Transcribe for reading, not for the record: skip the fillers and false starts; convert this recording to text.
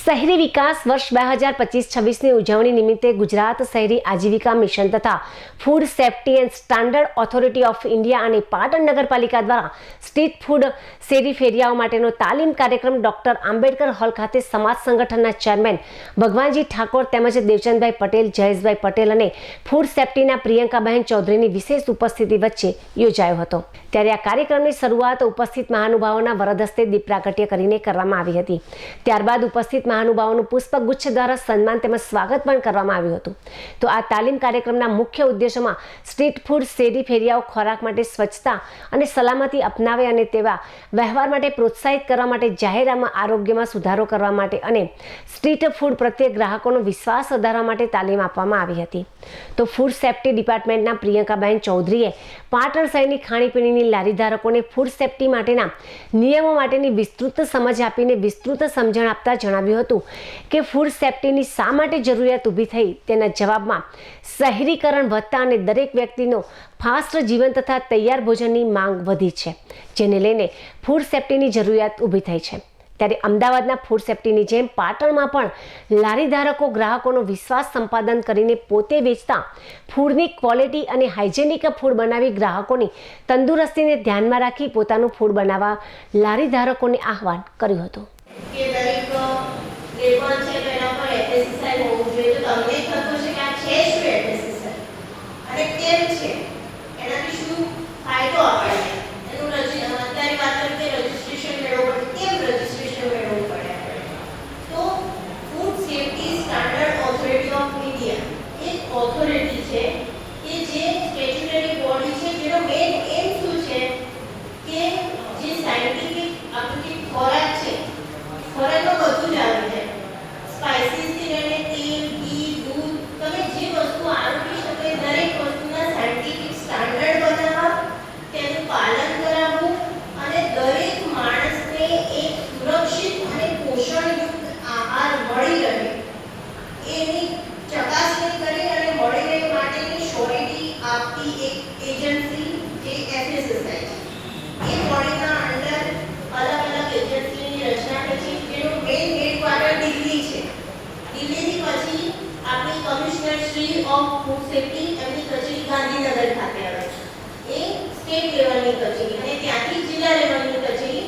શહેરી વિકાસ વર્ષ 2025-26ની ઉજવણી નિમિત્તે ગુજરાત શહેરી આજીવિકા મિશન તથા food safety and standard authority of India અને પાટણ નગરપાલિકા દ્વારા સ્ટ્રીટ ફૂડ શેરી ફેરિયાઓ માટેનો તાલીમ કાર્યક્રમ ડોક્ટર આંબેડકર હોલ ખાતે સમાજ સંગઠનના ચેરમેન ભગવાનજી ઠાકોર તેમજ દેવચંદભાઈ પટેલ, જયેશભાઈ પટેલ અને ફૂડ સેફ્ટીના પ્રિયંકાબહેન ચૌધરીની વિશેષ ઉપસ્થિતિ વચ્ચે યોજાયો હતો। ત્યારે આ કાર્યક્રમની શરૂઆત ઉપસ્થિત મહાનુભાવોના વરદ હસ્તે દીપ પ્રાગટ્ય કરીને કરવામાં આવી હતી। ત્યારબાદ ઉપસ્થિત મહાનુભાવોનું પુષ્પગુચ્છ દ્વારા સન્માન તેમજ સ્વાગત પણ કરવામાં આવ્યું હતું। તો આ તાલીમ કાર્યક્રમના મુખ્ય ઉદ્દેશોમાં સ્ટ્રીટ ફૂડ શેરી ફેરિયાઓ ખોરાક માટે સ્વચ્છતા અને સલામતી અપનાવે અને તેવા વ્યવહાર માટે પ્રોત્સાહિત કરવા માટે, જાહેરમાં આરોગ્યમાં સુધારો કરવા માટે અને સ્ટ્રીટ ફૂડ પ્રત્યે ગ્રાહકોનો વિશ્વાસ વધારવા માટે તાલીમ આપવામાં આવી હતી। તો ફૂડ સેફ્ટી ડિપાર્ટમેન્ટના પ્રિયંકાબહેન ચૌધરીએ પાટણ શહેરની ખાણીપીણીની લારી ધારકોને ફૂડ સેફ્ટી માટેના નિયમો માટેની વિસ્તૃત સમજ આપીને વિસ્તૃત સમજણ આપતા જણાવ્યું હતું કે ફૂડ સેફ્ટીની શા માટે જરૂરિયાત ઊભી થઈ તેના જવાબમાં શહેરીકરણ વધતા અને દરેક વ્યક્તિનો ફાસ્ટ જીવન તથા તૈયાર ભોજનની માંગ વધી છે, જેને લઈને ફૂડ સેફ્ટીની જરૂરિયાત ઊભી થઈ છે। ત્યારે અમદાવાદના ફૂડ સેફ્ટીની જેમ પાટણમાં પણ લારી ધારકો ગ્રાહકોનો વિશ્વાસ સંપાદન કરીને પોતે વેચતા ફૂડની ક્વોલિટી અને હાઇજેનિક ફૂડ બનાવી ગ્રાહકોની તંદુરસ્તીને ધ્યાનમાં રાખી પોતાનું ફૂડ બનાવવા લારી ધારકોને આહવાન કર્યું હતું। ઓથોરિટી છે કે જે સ્ટેચ્યુટરી બોડી છે જેનો મેઇન એમ શું છે કે જે સાયન્ટિફિક આપણું ખોરાક છે, ખોરાકમાં બધું જ આવે છે, સ્પાઇસીસ થી લઈને તેલ, ઘી, દૂધ, તમે જે વસ્તુ આરોગી શકે દરેક વસ્તુના સાયન્ટિફિક સ્ટાન્ડર્ડ બનાવવા, તેનું પાલન કરાવવું અને દરેક માણસને એક સુરક્ષિત અને પોષણયુક્ત આહાર મળી રહે એની ચકાસણી કરી અને મળી રહે માટેની શ્યોરિટી આપતી એક એજન્સી જે એફએસએસઆઈ છે। એ બોડીના અંડર અલગ અલગ એજન્સીની રચના થઈ છે, જેનો મેઇન હેડક્વાર્ટર દિલ્હી છે। દિલ્હીથી પછી આપણી commissioner Shri of food safety એમની કચેરી ગાંધીનગર ખાતે આવે છે। એ સ્ટેટ લેવલની કચેરી અને ત્યાંથી જિલ્લા લેવલની કચેરી